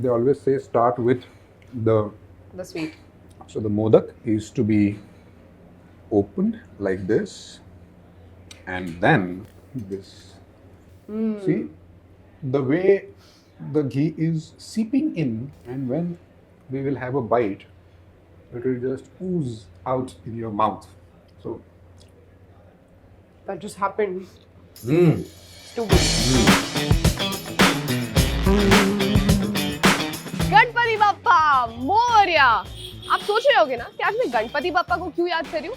they always say start with the sweet. So the modak is to be opened like this, and then this. See the way the ghee is seeping in, and when we will have a bite, it will just ooze out in your mouth. So That just happened. mm. It's too good. Ganpati Bappa Morya. आप सोच रहे होगे ना कि आज मैं गणपति बप्पा को क्यों याद कर रही हूँ?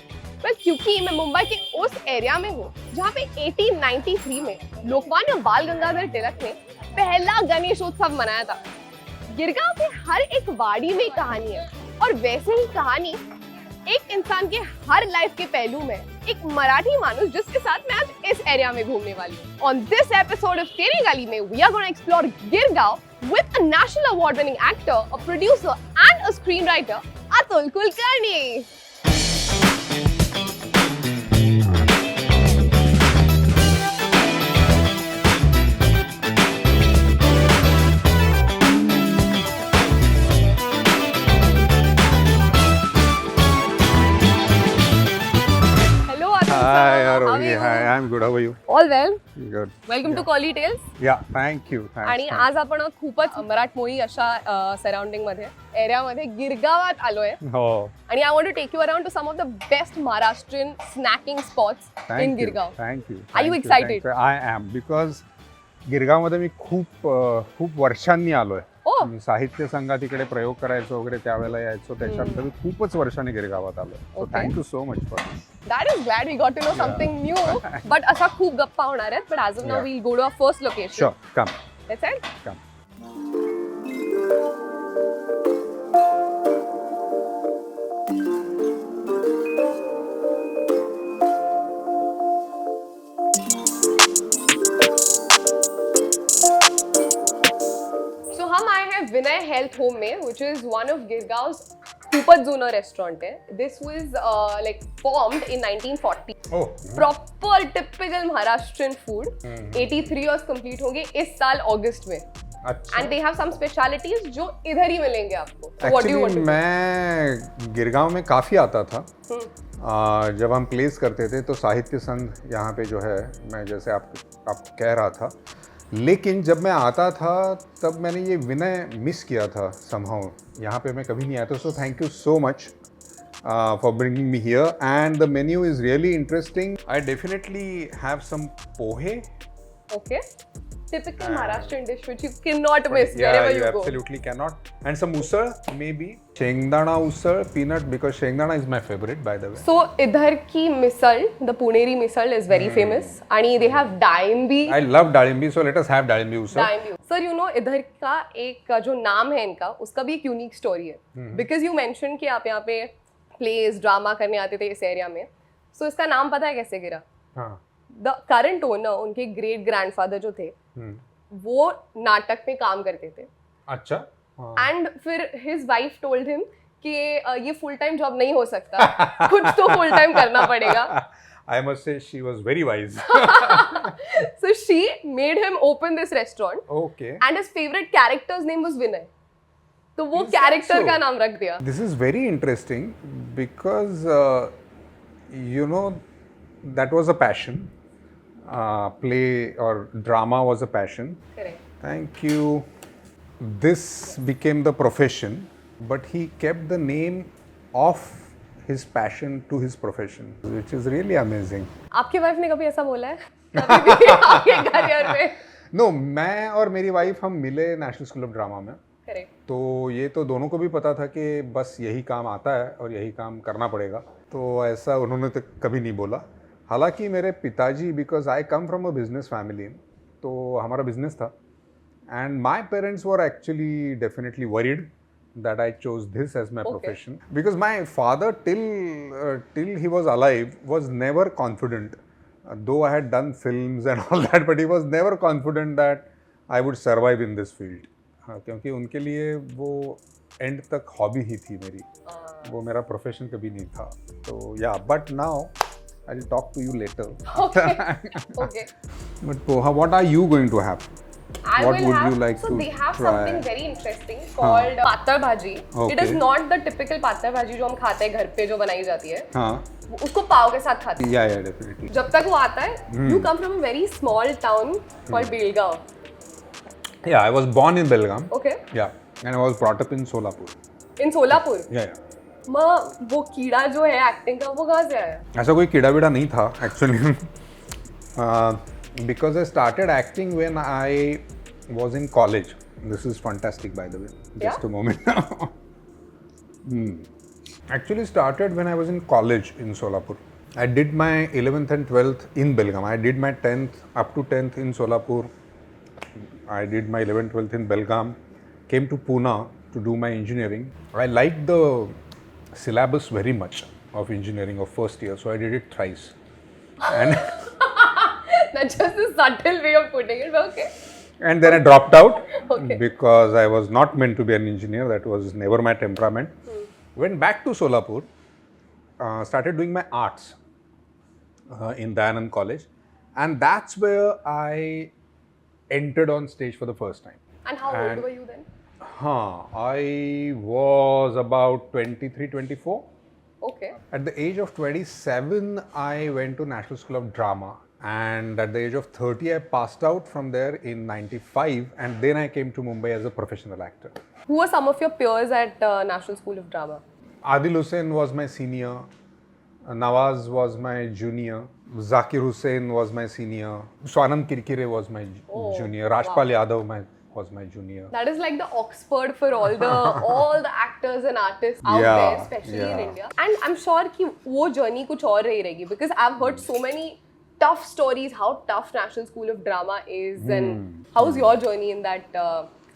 क्योंकि मैं मुंबई के उस एरिया में हूँ जहाँ पे 1893 में लोकमान्य बाल गंगाधर तिलक ने पहला गणेश उत्सव मनाया था। गिरगांव के हर एक वाड़ी में कहानी है, और वैसे ही कहानी एक इंसान के हर लाइफ के पहलू में एक मराठी मानुस जिसके साथ मैं आज इस एरिया में घूमने वाली हूँ। ऑन दिस एपिसोड ऑफ तेरे गली में we are gonna explore Girgaon with a national award winning actor, a producer and a screenwriter, Atul Kulkarni. Hello Atul sir. Hi, How are Arohi. you? Hi, I'm good. How are you? All well. Good. Welcome to Collie Tales. Yeah, thank you. Thanks. आणि आज आपण खूपच मराठमोळी अशा surrounding मध्ये एरियामध्ये गिरगावात आलोय हो. आणि I want to take you around to some of the best Maharashtrian snacking spots in Girgaon. Thank you. Are you excited? I am because गिरगावमध्ये मी खूप वर्षांनी आलोय. Oh. मी साहित्य संघात इकडे प्रयोग करायचो वगैरे त्यावेळेला यायचो, त्याच्यानंतर मी खूपच वर्षांनी गिरगावात आलोय. सो Okay. Thank you so much for this. That is glad we got to know something new. But असा खूप गप्पा होणार आहेत. But as of now, Yeah. we'll go to our first location. Sure, come. Let's head. Come. So हम आए हैं विनय health home में, which is one of Girgaon's खूपच जुना रेस्टोरेंट है. This was like formed in 1940. Oh. Proper typical Maharashtrian food. 83 years complete होंगे इस साल अगस्त में. अच्छा. And they have some specialities जो इधर ही मिलेंगे आपको. So what do you want Actually, to do? मैं गिरगांव में काफ़ी आता था. जब हम प्लेस करते थे तो साहित्य संघ यहाँ पे जो है, मैं जैसे आप कह रहा था, लेकिन जब मैं आता था तब मैंने ये विनय मिस किया था समहाउ. यहाँ पे मैं कभी नहीं आया था. So thank you so much for bringing me here, and the menu is really interesting. I definitely have some pohe. Okay. Typical Maharashtrian dish which you cannot miss wherever you go. Absolutely cannot. And some usal, maybe. Shengdana usal, peanut, because Shengdana is my favorite, by the way. So इधर की मिसल, the Puneri misal is very famous. आणि they have dalimbi. I love dalimbi, so let us have dalimbi usal. Dalimbi. Sir, you know इधर का एक जो नाम है इनका, उसका भी एक यूनिक स्टोरी है. Because you mentioned कि आप यहाँ पे प्लेस ड्रामा करने आते थे इस एरिया में. So इसका नाम पता है कैसे गिरा? हाँ. द करंट ओनर, उनके ग्रेट ग्रैंडफादर जो थे, वो नाटक में काम करते थे. अच्छा. एंड फिर हिज वाइफ टोल्ड हिम कि ये फुल टाइम जॉब नहीं हो सकता, कुछ तो फुल टाइम करना पड़ेगा. I must say she was very wise. So she made him open this restaurant. Okay. And his favorite character's name was Vinay. तो वो Is that कैरेक्टर so? का नाम रख दिया. This is very interesting because you know that was a passion. Play or drama was a passion. Correct. Thank you. This became the profession, but he kept the name of his passion to his profession, which is really amazing. आपके wife ने कभी ऐसा बोला है? कभी भी आपके career में? No, मैं और मेरी वाइफ हम मिले नेशनल स्कूल ऑफ ड्रामा में. Correct. तो ये तो दोनों को भी पता था कि बस यही काम आता है और यही काम करना पड़ेगा. तो ऐसा उन्होंने तो कभी नहीं बोला. हालांकि मेरे पिताजी, because I come from a business family, तो हमारा बिजनेस था. And my parents were actually definitely worried that I chose this as my profession, because my father till he was alive was never confident, though I had done films and all that, but he was never confident that I would survive in this field. क्योंकि उनके लिए वो and तक hobby ही थी मेरी, वो मेरा profession कभी नहीं था. तो या, but now I'll talk to you later. Okay. Okay. But Poha, what are you going to have? I What will would have, you like so to they have try? something very interesting called patar bhaji. It is Okay. not the typical patar bhaji जो हम खाते हैं घर पे जो बनाई जाती है. हाँ. उसको पाव के साथ खाते हैं. Yeah, definitely. जब तक वो आता है, you come from a very small town called Girgaon. Yeah, I was born in Belgaum. Okay. Yeah, and I was brought up in Solapur. In Solapur. Yeah. माँ वो कीड़ा जो है एक्टिंग का वो कहाँ से आया? ऐसा कोई कीड़ा वीड़ा नहीं था actually. Because I started acting when I was in college. This is fantastic, by the way. Just a moment. Actually started when I was in college in Solapur. I did my 11th and 12th in Belgaum. I did my 10th up to 10th in Solapur. I did my 11th, 12th in Belgaum. Came to Pune to do my engineering. I liked the syllabus very much of engineering of first year, so I did it thrice. And That's just a subtle way of putting it, but okay. And then I dropped out Okay. because I was not meant to be an engineer. That was never my temperament. Went back to Solapur, started doing my arts in Dayanand College, and that's where I entered on stage for the first time. And how old were you then? I was about 23, 24. Okay. At the age of 27, I went to National School of Drama. And at the age of 30, I passed out from there in 95. And then I came to Mumbai as a professional actor. Who were some of your peers at National School of Drama? Adil Hussain was my senior. Nawaz was my junior. Zakir Hussain was my senior. Swanam Kirkire was my junior. Rajpal Yadav was my junior. That is like the Oxford for all the actors and artists out there, especially in India. And I'm sure कि वो journey कुछ और रही रहेगी, because I've heard so many tough stories how tough National School of Drama is, and how's your journey in that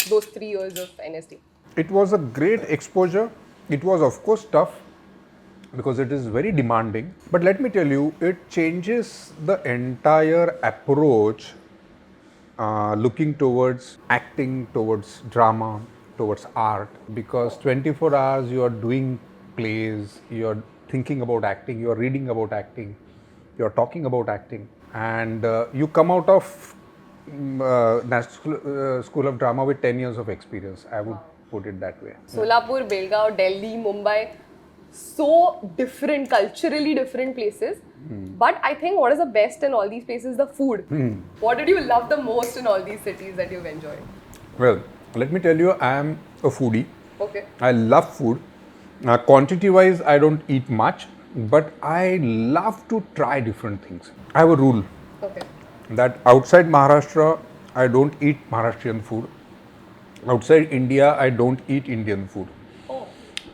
those 3 years of NSD? It was a great exposure. It was of course tough because it is very demanding. But let me tell you, it changes the entire approach looking towards acting, towards drama, towards art, because 24 hours you are doing plays, you are thinking about acting, you are reading about acting, you are talking about acting, and you come out of National School of Drama with 10 years of experience. I would put it that way. Solapur, Belgaum, Delhi, Mumbai, so different, culturally different places. But I think what is the best in all these places? The food. What did you love the most in all these cities that you've enjoyed? Well, let me tell you, I am a foodie. Okay. I love food. Quantity wise, I don't eat much, but I love to try different things. I have a rule that outside Maharashtra, I don't eat Maharashtrian food. Outside India, I don't eat Indian food.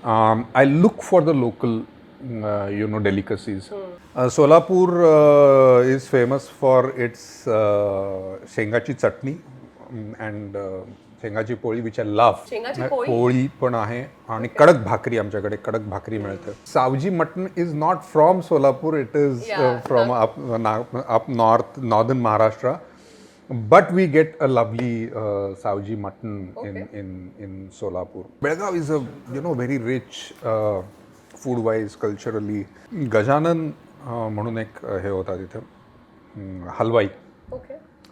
I look for the local, delicacies. Solapur is famous for its शेंगाची चटणी and शेंगाची पोळी, which I love. शेंगाची पोळी? पोळी पण आहे आणि कडक भाकरी, आमच्याकडे कडक भाकरी मिळते. Saoji mutton is not from Solapur, it is from up northern Maharashtra. But we get a lovely Savji mutton in Solapur. Belgaum is a very rich food-wise, culturally. Gajanan म्हणून एक हे होता तिथे हलवाई.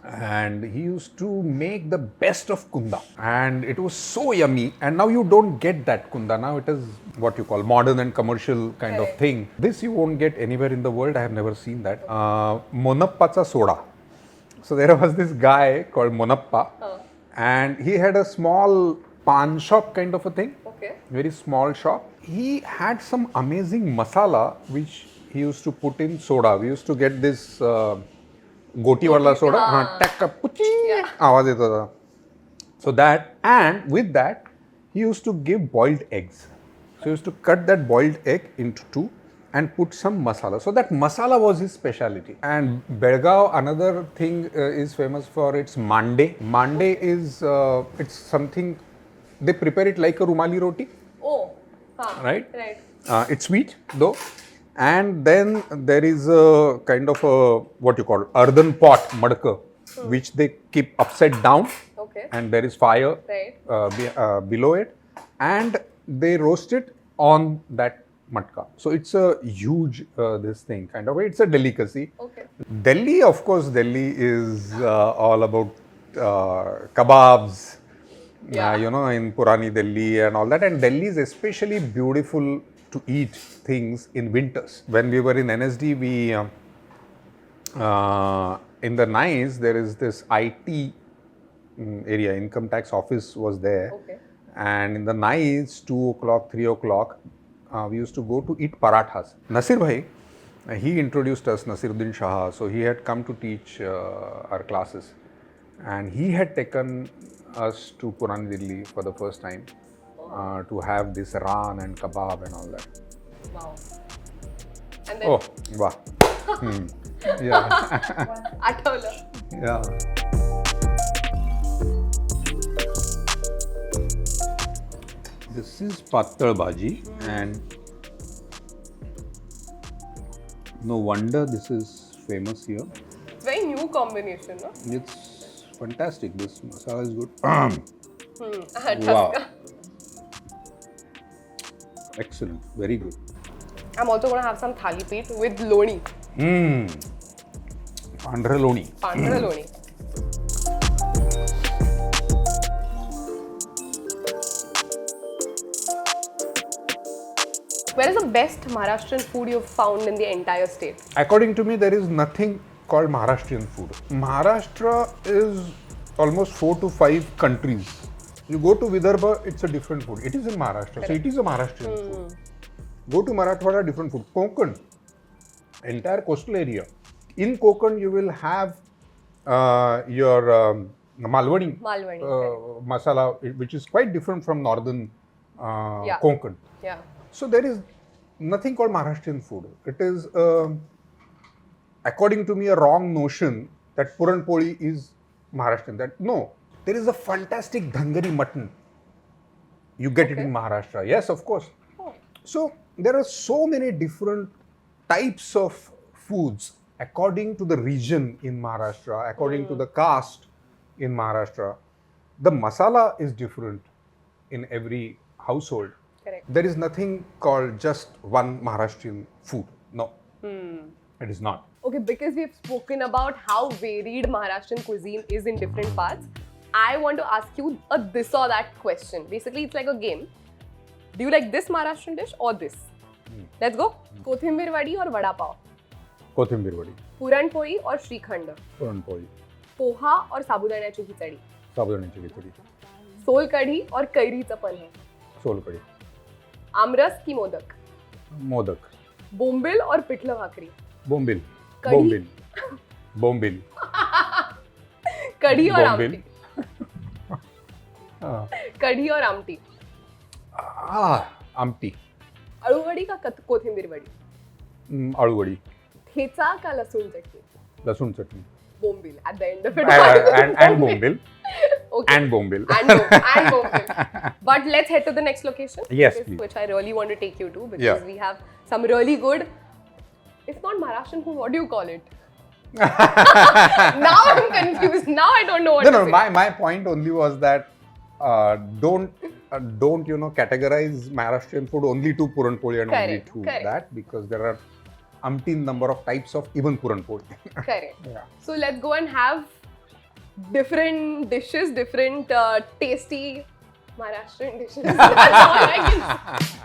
And he used to make the best of kunda, and it was so yummy. And now you don't get that kunda. Now it is what you call modern and commercial kind of thing. This you won't get anywhere in the world. I have never seen that. Monappacha soda. So there was this guy called Monappa, and he had a small pan shop kind of a thing, very small shop. He had some amazing masala which he used to put in soda. We used to get this goti wala soda, takka puchi, आवाज येत होता. So that, and with that, he used to give boiled eggs. So he used to cut that boiled egg into two and put some masala. So that masala was his specialty. And Belgaum, another thing is famous for its mande. Mande is, it's something, they prepare it like a rumali roti. Right? It's sweet though. And then there is a kind of a, what you call, earthen pot, madka, which they keep upside down. And there is fire below it. And they roast it on that matka. So it's a huge this thing kind of, it's a delicacy. Delhi, of course, Delhi is all about kebabs, Yeah. in Purani Delhi and all that. And Delhi is especially beautiful to eat things in winters. When we were in NSD, we in the nights there is this IT area, income tax office was there. Okay. And in the nights, 2 o'clock, 3 o'clock, we used to go to eat parathas. Nasir Bhai, he introduced us, Nasiruddin Shah. So he had come to teach our classes. And he had taken us to Purani Delhi for the first time to have this ran and kebab and all that. Wow. And then Oh, wow. Yeah. आठवलं. Yeah. This is pattal bhaji, and no wonder this is famous here. Very new combination, no? It's fantastic. This masala is good. Wow. Excellent. Very good. I'm also gonna have some thali peat with loni. Pandra loni. Pandra loni. Where is the best Maharashtrian food you've found in the entire state? According to me, there is nothing called Maharashtrian food. Maharashtra is almost 4 to 5 countries. You go to Vidarbha, it's a different food. It is in Maharashtra, so it is a Maharashtrian food. Go to Marathwada, different food. Konkan, entire coastal area. In Konkan, you will have your Malwani, masala, which is quite different from northern Konkan. Yeah. So there is nothing called Maharashtrian food. It is, according to me, a wrong notion that Puran Poli is Maharashtrian. That no, there is a fantastic Dhangari mutton. You get it in Maharashtra. Yes, of course. Oh. So there are so many different types of foods according to the region in Maharashtra, according to the caste in Maharashtra. The masala is different in every household. Correct. There is nothing called just one Maharashtrian food. No, it is not. Okay, because we've spoken about how varied Maharashtrian cuisine is in different parts, I want to ask you a this or that question. Basically, it's like a game. Do you like this Maharashtrian dish or this? Let's go. Kothimbir vadi or vada pav? Kothimbir vadi, Puran poli or Shrikhand? Puran Poli, poha और साबुदाण्याची khichdi, साबुदाण्याची khichdi, soul कढी और कैरीचं पन्हे, सोलकढी, आमरस की मोदक, मोदक, बोंबिल और पिठलं भाकरी, बोंबिल, कढी? बोंबिल, बोंबिल, कढी और बोंबिल. आमटी, कढी और आमटी, आमटी, अळूवडी का कोथिंबीर वडी, आळूवडी, ठेचा का लसूण चटणी, लसूण चटणी, बोंबिल at the end of it. and bombil, Okay. and bombil. and bombil. But let's head to the next location. Yes, please. Which I really want to take you to because Yeah. we have some really good, if not Maharashtrian food, what do you call it? Now I'm confused. Now I don't know what to say. My point only was that don't categorize Maharashtrian food only to Puran Poli and only to that, because there are umpteen number of types of even Puran Poli. Correct. Yeah. So let's go and have different dishes, different tasty Maharashtrian dishes. That's all I can say.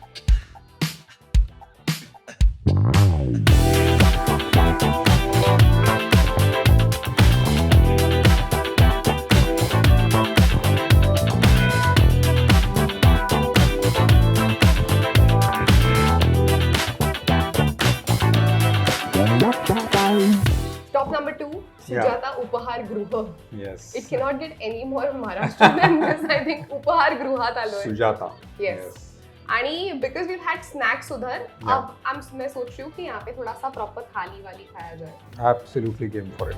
Top number 2, Sujata Uphaar Gruha. Yes. It cannot get any more Maharashtrian than this. I think Upahar Gruha आलो है. Sujata. Yes. आणि because we've had snacks उधर, अब मैं सोच रही हूँ कि यहाँ पे थोड़ा सा proper थाली वाली खाया जाए. Absolutely game for it.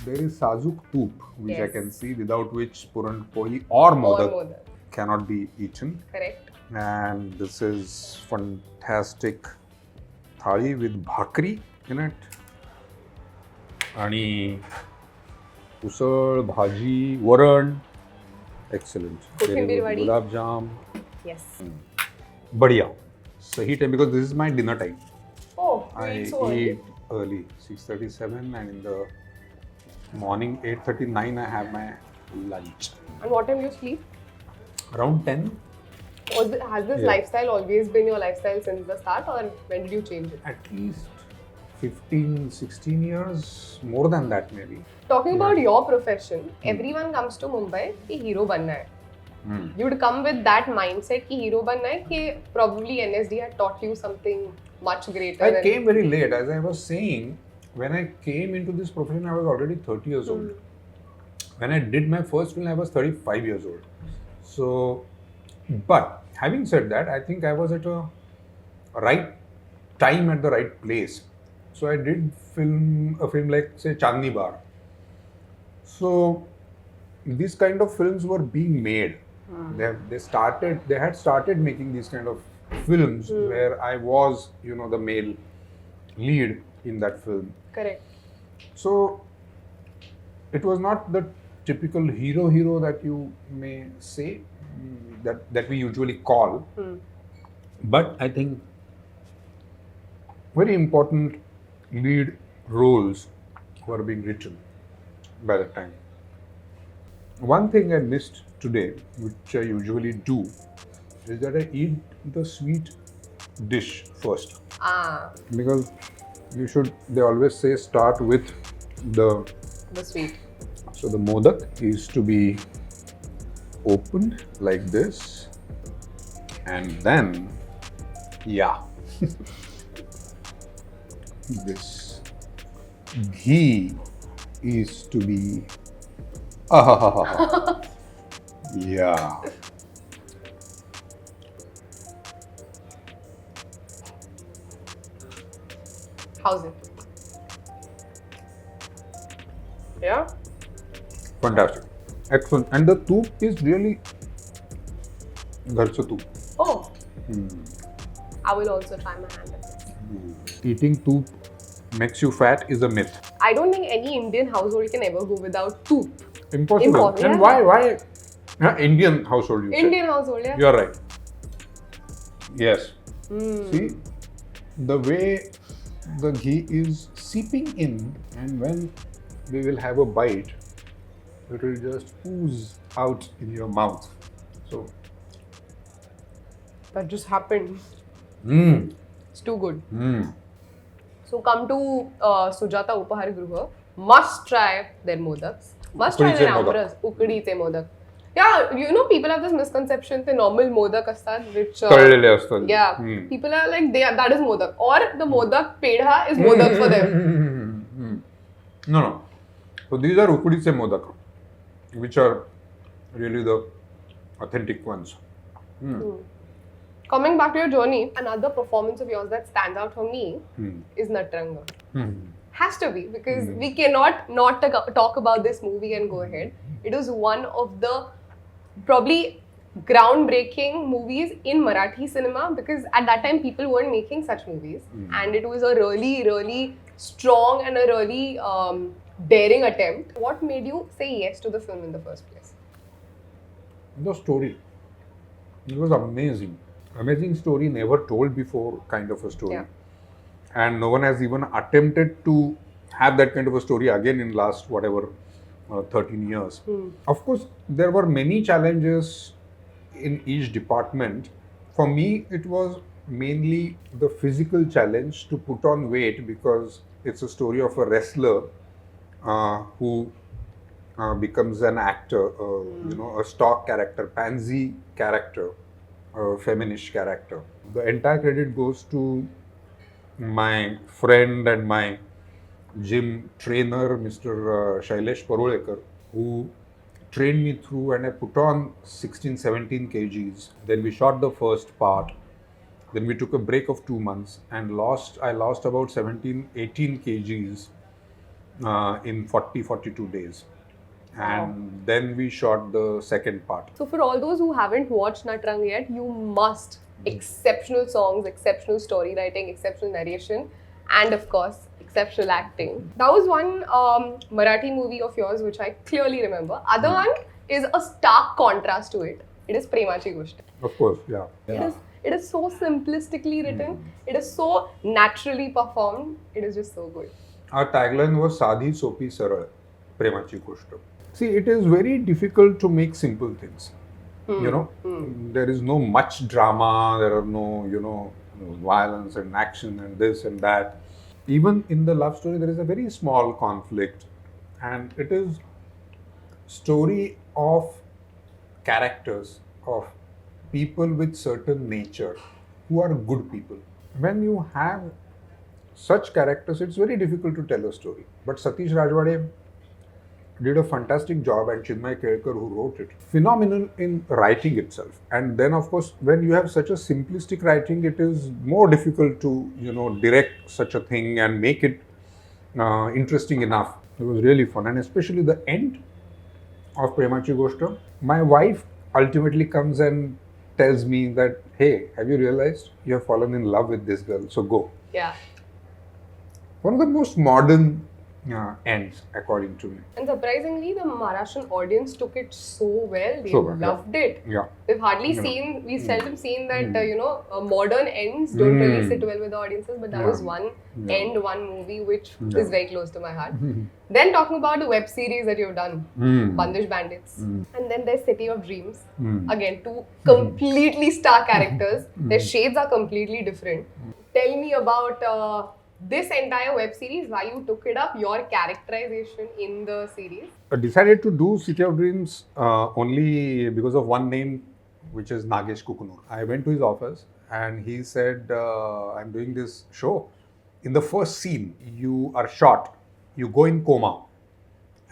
There is Sajuk Toop, which I can see, without which Puran Poli or Modak cannot be eaten. Correct. And this is fantastic thali with bhakri in it. आणि usal, bhaji, varan. Excellent. Kothimbir vadi. Gulab jam. Yes. Badhiya. Sahi time, because this is my dinner time. Oh, I so early. eat early, 6:37, and in the morning 8:39 I have my lunch. And what time do you sleep? Around 10. Has this Yeah. lifestyle always been your lifestyle since the start, or when did you change it? At least 15, 16 years, more than that maybe. Talking about your profession, everyone comes to Mumbai कि hero बनना है. You would come with that mindset कि hero बनना है कि probably NSD had taught you something much greater. I came very late. As I was saying, when I came into this profession, I was already 30 years old. When I did my first film, I was 35 years old. So, but having said that, I think I was at a right time at the right place. So I did a film like say Chandni Bar. So these kind of films were being made. They had started making these kind of films where I was, the male lead in that film. Correct. So it was not the typical hero that you may say that we usually call, but I think very important lead roles were being written by that time. One thing I missed today, which I usually do, is that I eat the sweet dish first. Because they always say start with the sweet. So the modak is to be opened like this, and then, this ghee is to be, yeah. How's it? Yeah? Fantastic. Excellent. And the toop is really gharcha toop. Oh. I will also try my hand at this. Eating toop makes you fat is a myth. I don't think any Indian household can ever go without toop. Impossible. And why? Indian household, you say? Indian household, yeah. You are right. Yes. See, the way the ghee is seeping in, and when we will have a bite, it will just ooze out in your mouth. So that just happened. It's too good. So come to Sujata Uphaar Gruha. Must try their modaks. Must try their aamras. Ukdiche modak. Yeah, people have this misconception that normal modak astat, which people are like that is modak, or the modak pedha is modak for them. No. So these are ukdiche modak, which are really the authentic ones. Coming back to your journey, another performance of yours that stands out for me is Natrang. Has to be, because we cannot not talk about this movie and go ahead. It was one of the probably groundbreaking movies in Marathi cinema, because at that time people weren't making such movies, and it was a really, really strong and a really daring attempt. What made you say yes to the film in the first place? The story. It was amazing. Amazing story, never told before kind of a story. Yeah. And no one has even attempted to have that kind of a story again in last 13 years. Of course, there were many challenges in each department. For me, it was mainly the physical challenge to put on weight, because it's a story of a wrestler who becomes an actor, a stock character, pansy character, a feminist character. The entire credit goes to my friend and my gym trainer, Mr. Shailesh Parulekar, who trained me through, and I put on 16-17 kgs. Then we shot the first part. Then we took a break of 2 months and I lost about 17-18 kgs in 40-42 days. And then we shot the second part. So for all those who haven't watched Natrang yet, you must. Exceptional songs, exceptional story writing, exceptional narration, and of course, exceptional acting. That was one Marathi movie of yours which I clearly remember. Other one is a stark contrast to it. It is Premachi Goshti. Of course, yeah. It is so simplistically written. It is so naturally performed. It is just so good. Our tagline was Sadhi Sopi Saral Premachi Goshta. See, it is very difficult to make simple things. There is no much drama, there are no, violence and action and this and that. Even in the love story, there is a very small conflict, and it is story of characters, of people with certain nature who are good people. When you have such characters, it's very difficult to tell a story. But Satish Rajwade did a fantastic job, and Chinmay Kelkar, who wrote it, phenomenal in writing itself. And then, of course, when you have such a simplistic writing, it is more difficult to, direct such a thing and make it interesting enough. It was really fun, and especially the end of Premachi Goshta. My wife ultimately comes and tells me that, hey, have you realized you have fallen in love with this girl? So go. Yeah. One of the most modern ends, according to me. And surprisingly, the Maharashtrian audience took it so well. They So well, loved it. Yeah. We've hardly seen, we've seldom seen that, modern ends don't really sit well with the audiences, but that was one end, one movie which is very close to my heart. Then talking about the web series that you've done, Bandish Bandits. And then there's City of Dreams. Again, two completely star characters. Their shades are completely different. Tell me about this entire web series, why you took it up, your characterization in the series. I decided to do City of Dreams only because of one name, which is Nagesh Kukunur. I went to his office and he said, I'm doing this show. In the first scene, you are shot, you go in coma,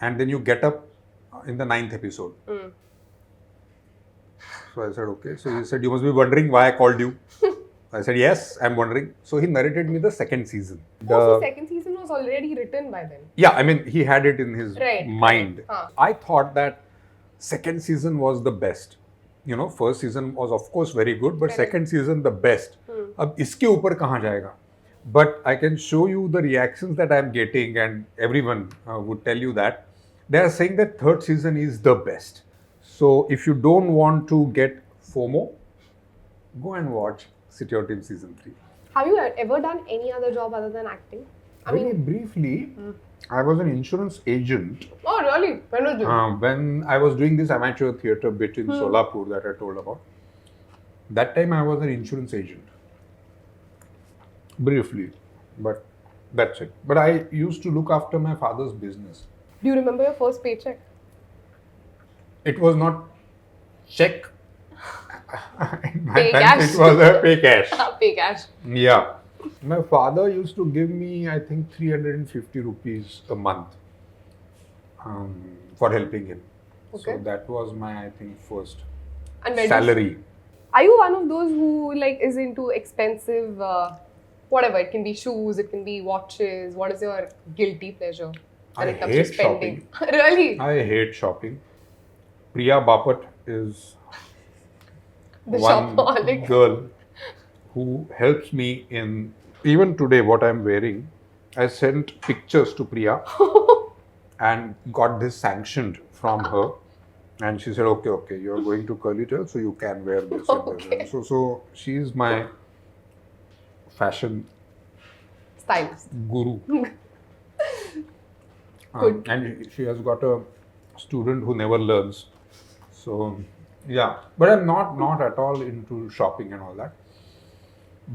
and then you get up in the 9th episode. So I said, okay. So he said, you must be wondering why I called you. I said, yes, I'm wondering. So he narrated me the second season. So second season was already written by then? Yeah, I mean, he had it in his mind. Huh. I thought that second season was the best. First season was of course very good, but second season the best. Ab iske upar kahan jayega? But I can show you the reactions that I'm getting, and everyone would tell you that. They are saying that third season is the best. So if you don't want to get FOMO, go and watch City of Dreams Season 3. Have you ever done any other job other than acting? Very briefly, I was an insurance agent. Oh, really? When was this? When I was doing this amateur theatre bit in Solapur that I told about. That time I was an insurance agent. Briefly, but that's it. But I used to look after my father's business. Do you remember your first paycheck? It was not check. In my Pay time, cash. it was a pay cash. Pay cash. Yeah. My father used to give me, I think, 350 rupees a month for helping him. Okay. So that was my, I think, first And when salary. Are you one of those who is into expensive, whatever? It can be shoes, it can be watches. What is your guilty pleasure when it comes to hate spending? Really? I hate shopping. Priya Bapat is The one shopaholic. girl who helps me in, even today what I'm wearing. I sent pictures to Priya and got this sanctioned from her, and she said, okay, you're going to Curlytail, so you can wear this. Okay. And this. So she's my fashion Stylist. guru. Good. And she has got a student who never learns. So yeah, but I'm not at all into shopping and all that.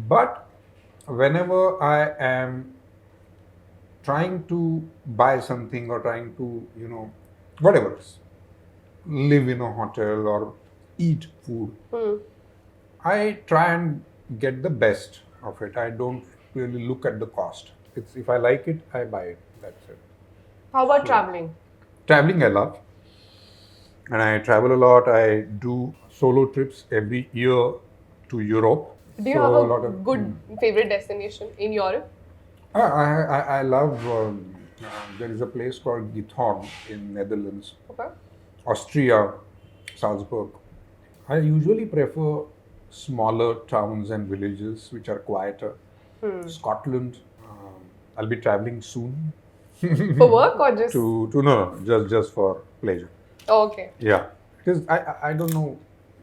But whenever I am trying to buy something or trying to, whatever it is, live in a hotel or eat food, I try and get the best of it. I don't really look at the cost. If I like it, I buy it. That's it. How about traveling? Traveling I love. And I travel a lot. I do solo trips every year to Europe. Do you have a good favorite destination in Europe? I love, there is a place called Girgaon in Netherlands, Okay. Austria, Salzburg. I usually prefer smaller towns and villages which are quieter. Scotland, I'll be traveling soon. For work or just? No, just for pleasure. Oh, okay. Yeah, because I don't know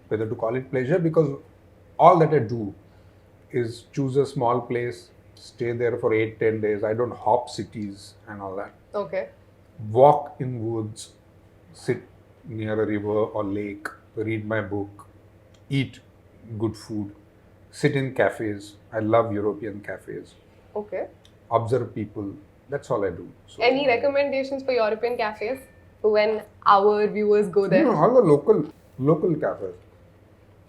whether to call it pleasure, because all that I do is choose a small place, stay there for 8-10 days. I don't hop cities and all that. Okay. Walk in woods, sit near a river or lake, read my book, eat good food, sit in cafes. I love European cafes. Okay. Observe people. That's all I do. So, Any recommendations for European cafes when our viewers go there? all the local cafes.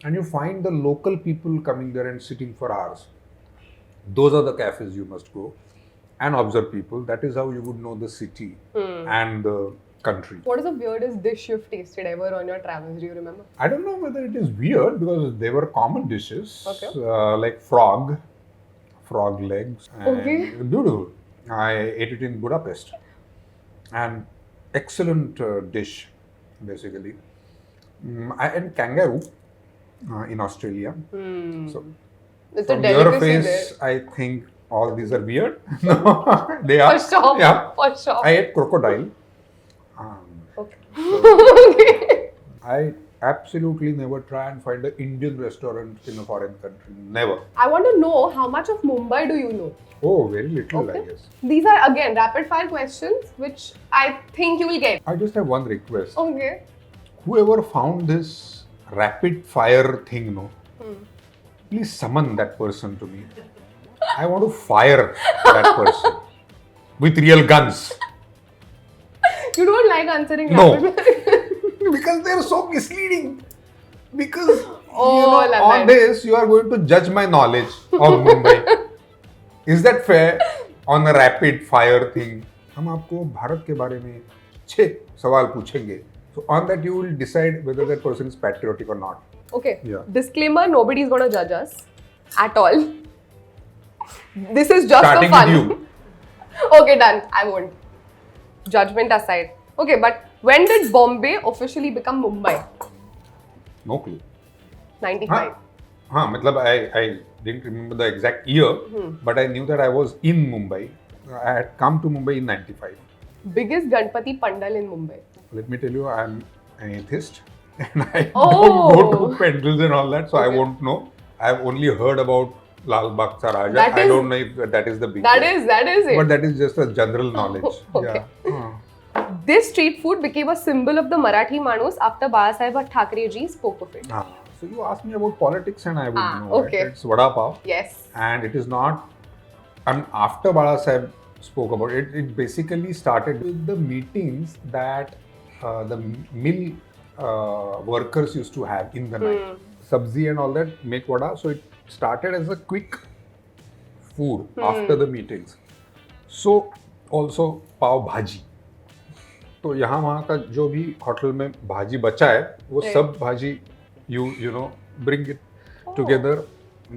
And you find the local people coming there and sitting for hours. Those are the cafes you must go and observe people. That is how you would know the city and the country. What is the weirdest dish you've tasted ever on your travels? Do you remember? I don't know whether it is weird because they were common dishes. Okay. Like frog legs. And beautiful. I ate it in Budapest. And excellent dish, basically. And kangaroo in Australia. So It's a from your delicacy face, there. I think all these are weird. No, they are. For sure. Yeah. For sure. I ate crocodile. Okay. So Okay. I absolutely never try and find an Indian restaurant in a foreign country. Never. I want to know how much of Mumbai do you know? Oh, very little, Okay. I guess. These are again rapid fire questions which I think you will get. I just have one request. Okay. Whoever found this rapid fire thing, no, please summon that person to me. I want to fire that person with real guns. You don't like answering No. rapid fire? Because they are so misleading. Because Oh, on this you are going to judge my knowledge of Mumbai. Is that fair? On a rapid fire thing, हम आपको भारत के बारे में 6 सवाल पूछेंगे. So on that you will decide whether that person is patriotic or not. Okay. Yeah. Disclaimer: nobody is gonna judge us at all. This is just Starting for fun. with you. Okay, done. I won't. Judgment aside. Okay, but when did Bombay officially become Mumbai? No clue. 95. मतलब I didn't remember the exact year, but I knew that I was in Mumbai. I had come to Mumbai in 95. Biggest Ganpati Pandal in Mumbai. Let me tell you, I'm an atheist and I Oh. don't go to pendles and all that, so I Okay. won't know. I've only heard about Lal Bagh Cha Raja. That I is- don't know if that is the big That one. is it. But that is just a general knowledge. Okay. Yeah. This street food became a symbol of the Marathi Manus after Balasaheb Thackeray ji spoke of it. So you asked me about politics and I would know. okay. Right? It's vada pav. Yes. And it is not, after Bala Saheb spoke about it, it basically started with the meetings that the mill workers used to have in the night. Sabzi and all that, make vada. So it started as a quick food after the meetings. So also pav bhaji. तो यहाँ वहाँ का जो भी hotel में भाजी बचा है वो सब भाजी you know bring it together,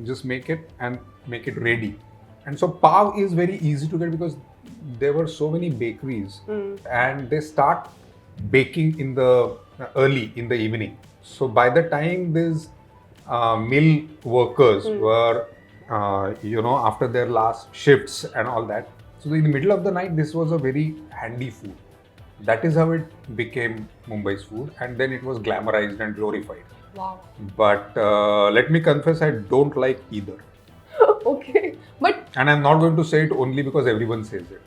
just make it and make it ready. And so pav is very easy to get because there were so many bakeries and they start baking in the early in the evening. So by the time these mill workers were after their last shifts and all that, so in the middle of the night this was a very handy food. That is how it became Mumbai's food, and then it was glamorized and glorified. Wow. But let me confess, I don't like either. Okay. But And I'm not going to say it only because everyone says it.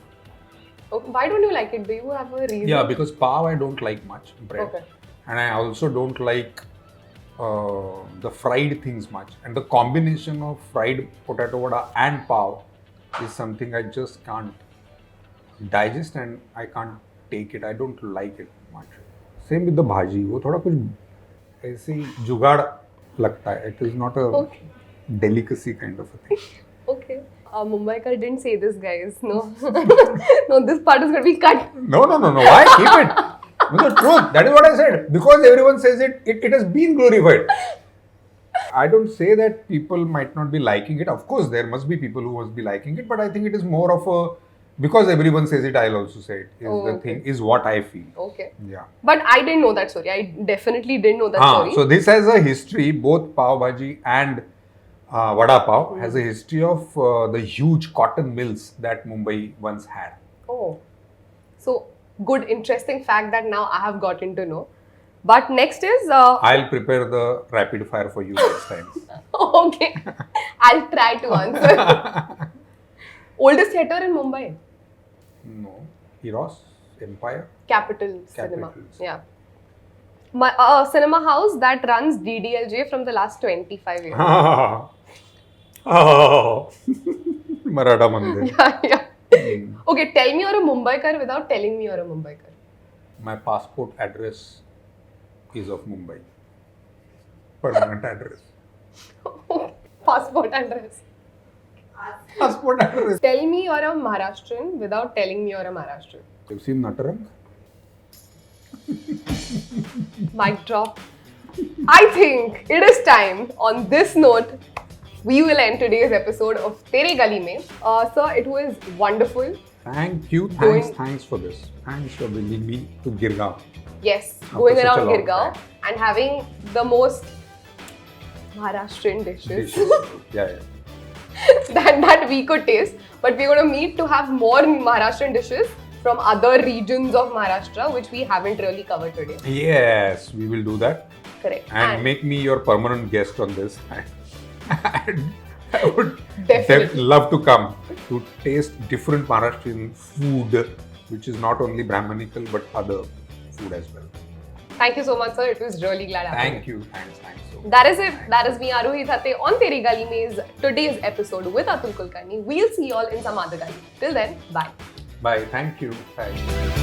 why don't you like it? Do you have a reason? Yeah, because pav I don't like much, bread. Okay. And I also don't like the fried things much. And the combination of fried potato vada and pav is something I just can't digest and I can't take it. I don't like it much. Same with the bhaji. वो थोड़ा कुछ ऐसे ही जुगाड़ लगता है. It is not a delicacy kind of a thing. Okay. Mumbaikar didn't say this, guys. No. No, this part is going to be cut. No. Why? Keep it. No, the truth. That is what I said. Because everyone says it, it has been glorified. I don't say that people might not be liking it. Of course, there must be people who must be liking it. But I think it is more of a, because everyone says it, I'll also say it. Is what I feel. Okay. Yeah. But I didn't know that story. I definitely didn't know that story. So this has a history, both pav bhaji and vada pav has a history of the huge cotton mills that Mumbai once had. Oh. So, good, interesting fact that now I have gotten to know. But next is I'll prepare the rapid fire for you next time. okay. I'll try to answer. Oldest theatre in Mumbai. No. Eros? Empire? Capital Cinema. Capitals. Yeah. My cinema house that runs DDLJ from the last 25 years. Oh. Maratha Mandir. Yeah. Okay, tell me you're a Mumbaikar without telling me you're a Mumbaikar. My passport address is of Mumbai. Permanent address. Passport address. Passport address. Tell me you're a Maharashtrian without telling me you're a Maharashtrian. You've seen Natrang? Mic drop. I think it is time. On this note, we will end today's episode of Tere Gully Mein. Sir, it was wonderful. Thank you. Going- Thanks for this. Thanks for bringing me to Girgaon. Yes, After going such a around long Girgaon time. and having the most Maharashtrian dishes Yeah. that we could taste. But we're going to meet to have more Maharashtrian dishes from other regions of Maharashtra, which we haven't really covered today. Yes, we will do that. Correct. And make me your permanent guest on this. And I would Definitely. love to come to taste different Maharashtrian food, which is not only Brahmanical but other food as well. Thank you so much, sir. It was really glad having Thank you. Thanks so much. That is it. That is me, Aruhi Thate, on Tere Gully Mein's today's episode with Atul Kulkarni. We'll see you all in some other gully. Till then, bye. Bye. Thank you. Bye.